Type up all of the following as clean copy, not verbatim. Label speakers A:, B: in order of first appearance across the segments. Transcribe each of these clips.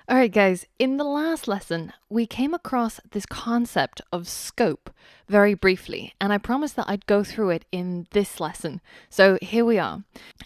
A: All right, guys, in the last lesson, we came across this concept of scope very briefly, and I promised that I'd go through it in this lesson. So here we are.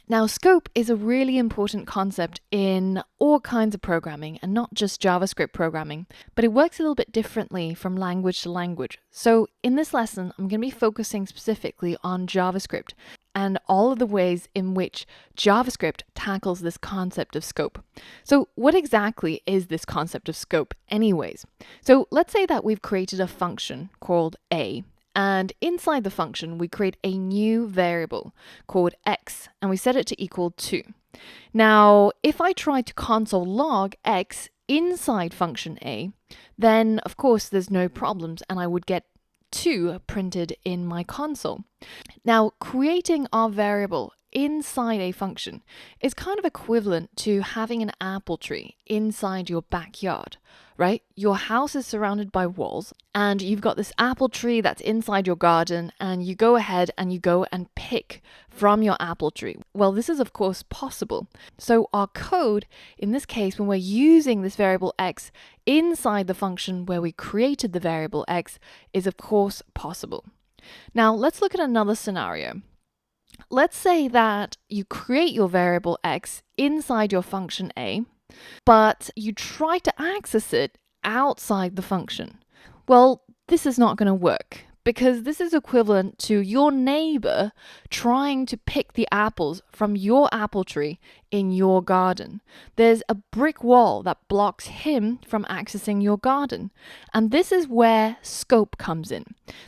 A: Now, scope is a really important concept in all kinds of programming and not just JavaScript programming, but it works a little bit differently from language to language. So in this lesson, I'm going to be focusing specifically on JavaScript and all of the ways in which JavaScript tackles this concept of scope. So what exactly is this concept of scope anyways? So let's say that we've created a function called a, and inside the function we create a new variable called x, and we set it to equal 2. Now, if I try to console log x inside function a, then of course there's no problems and I would get 2 printed in my console. Now, creating our variable inside a function is kind of equivalent to having an apple tree inside your backyard, right? Your house is surrounded by walls and you've got this apple tree that's inside your garden, and you go ahead and you go and pick from your apple tree. Well, this is of course possible. So our code, in this case, when we're using this variable x inside the function where we created the variable x, is of course possible. Now let's look at another scenario. Let's say that you create your variable x inside your function a, but you try to access it outside the function. Well, this is not going to work, because this is equivalent to your neighbor trying to pick the apples from your apple tree in your garden. There's a brick wall that blocks him from accessing your garden. And this is where scope comes in.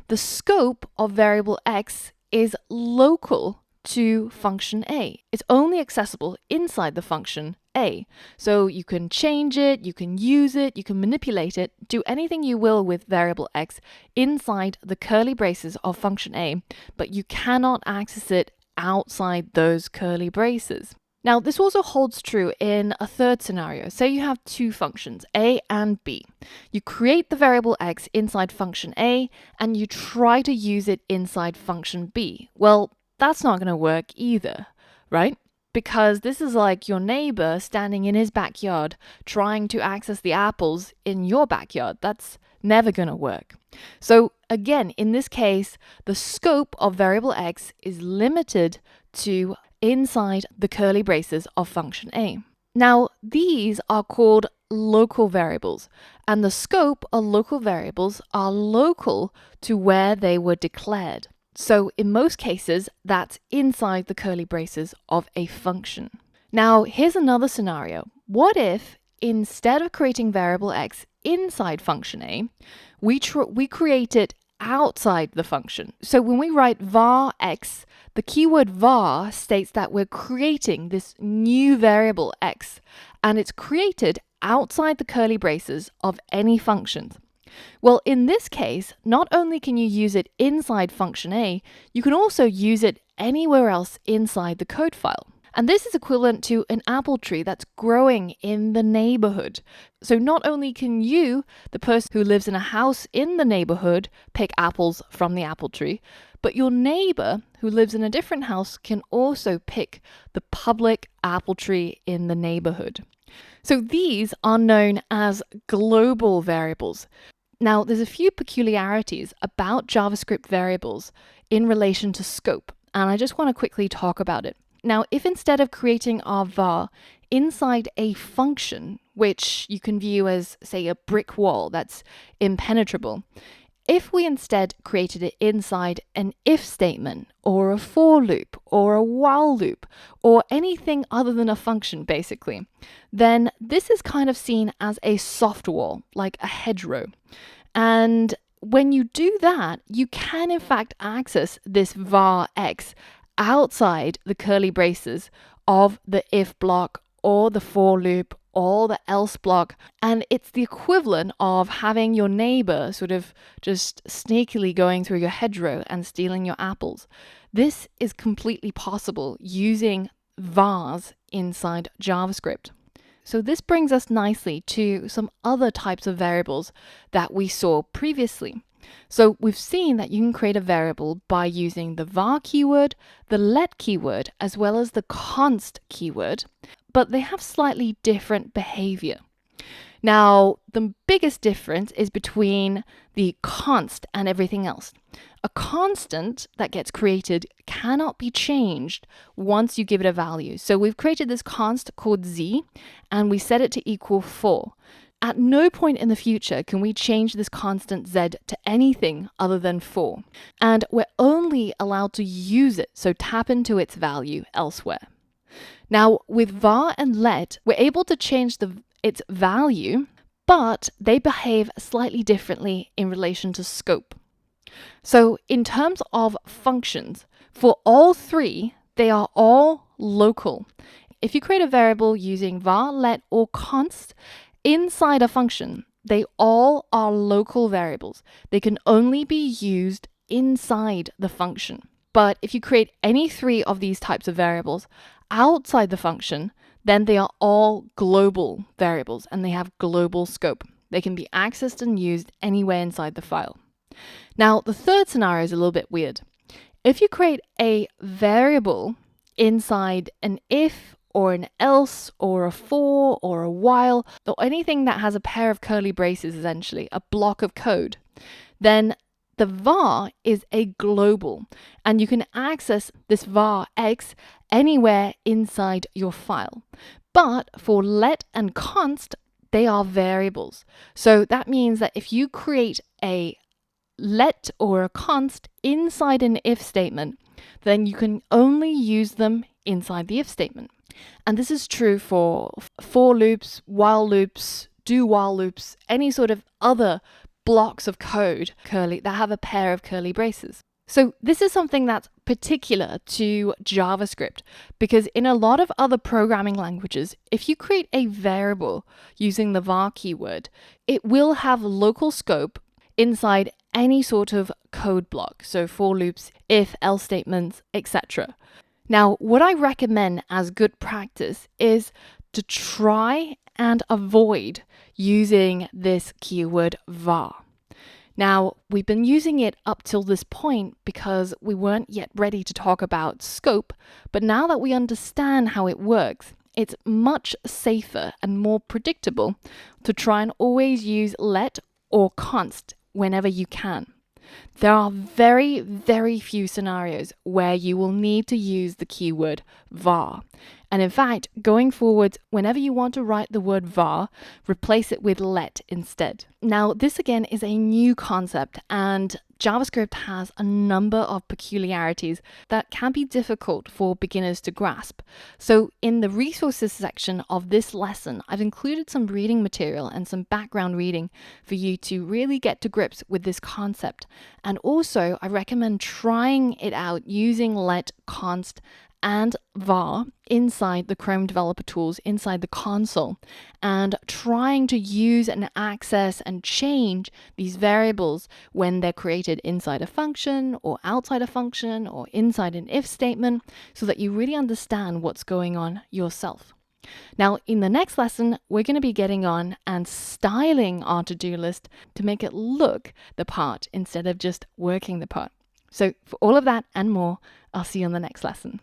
A: The scope of variable x is local to function a. It's only accessible inside the function a. So you can change it, you can use it, you can manipulate it, do anything you will with variable x inside the curly braces of function a, but you cannot access it outside those curly braces. Now, this also holds true in a third scenario. Say you have two functions, a and b. You create the variable x inside function a, and you try to use it inside function b. Well, that's not going to work either, right? Because this is like your neighbor standing in his backyard trying to access the apples in your backyard. That's never going to work. So again, in this case, the scope of variable x is limited to inside the curly braces of function a. Now, these are called local variables, and the scope of local variables are local to where they were declared. So in most cases, that's inside the curly braces of a function. Now, here's another scenario. What if instead of creating variable x inside function a, we create it outside the function? So when we write var x, the keyword var states that we're creating this new variable x, and it's created outside the curly braces of any functions. Well, in this case, not only can you use it inside function a, you can also use it anywhere else inside the code file. And this is equivalent to an apple tree that's growing in the neighborhood. So not only can you, the person who lives in a house in the neighborhood, pick apples from the apple tree, but your neighbor who lives in a different house can also pick the public apple tree in the neighborhood. So these are known as global variables. Now, there's a few peculiarities about JavaScript variables in relation to scope, and I just want to quickly talk about it. Now, if instead of creating our var inside a function, which you can view as, say, a brick wall that's impenetrable, if we instead created it inside an if statement, or a for loop, or a while loop, or anything other than a function, basically, then this is kind of seen as a soft wall, like a hedgerow. And when you do that, you can in fact access this var x outside the curly braces of the if block or the for loop or the else block, and it's the equivalent of having your neighbor sort of just sneakily going through your hedgerow and stealing your apples. This is completely possible using vars inside JavaScript. So this brings us nicely to some other types of variables that we saw previously. So we've seen that you can create a variable by using the var keyword, the let keyword, as well as the const keyword, but they have slightly different behavior. Now, the biggest difference is between the const and everything else. A constant that gets created cannot be changed once you give it a value. So we've created this const called z, and we set it to equal 4. At no point in the future can we change this constant z to anything other than 4. And we're only allowed to use it, so tap into its value elsewhere. Now, with var and let, we're able to change its value, but they behave slightly differently in relation to scope. So in terms of functions, for all three, they are all local. If you create a variable using var, let, or const inside a function, they all are local variables. They can only be used inside the function. But if you create any three of these types of variables outside the function, then they are all global variables and they have global scope. They can be accessed and used anywhere inside the file. Now, the third scenario is a little bit weird. If you create a variable inside an if or an else or a for or a while or anything that has a pair of curly braces, essentially, a block of code, then the var is a global, and you can access this var x anywhere inside your file. But for let and const, they are variables. So that means that if you create a let or a const inside an if statement, then you can only use them inside the if statement. And this is true for loops, while loops, do while loops, any sort of other blocks of code that have a pair of curly braces. So this is something that's particular to JavaScript, because in a lot of other programming languages, if you create a variable using the var keyword, it will have local scope inside any sort of code block. So for loops, if, else statements, etc. Now, what I recommend as good practice is to try and avoid using this keyword var. Now, we've been using it up till this point because we weren't yet ready to talk about scope, but now that we understand how it works, it's much safer and more predictable to try and always use let or const whenever you can. There are very, very few scenarios where you will need to use the keyword var. And in fact, going forward, whenever you want to write the word var, replace it with let instead. Now, this again is a new concept, and JavaScript has a number of peculiarities that can be difficult for beginners to grasp. So in the resources section of this lesson, I've included some reading material and some background reading for you to really get to grips with this concept. And also, I recommend trying it out using let, const, and var inside the Chrome Developer Tools, inside the console, and trying to use and access and change these variables when they're created inside a function or outside a function or inside an if statement, so that you really understand what's going on yourself. Now, in the next lesson, we're going to be getting on and styling our to-do list to make it look the part instead of just working the part. So for all of that and more, I'll see you on the next lesson.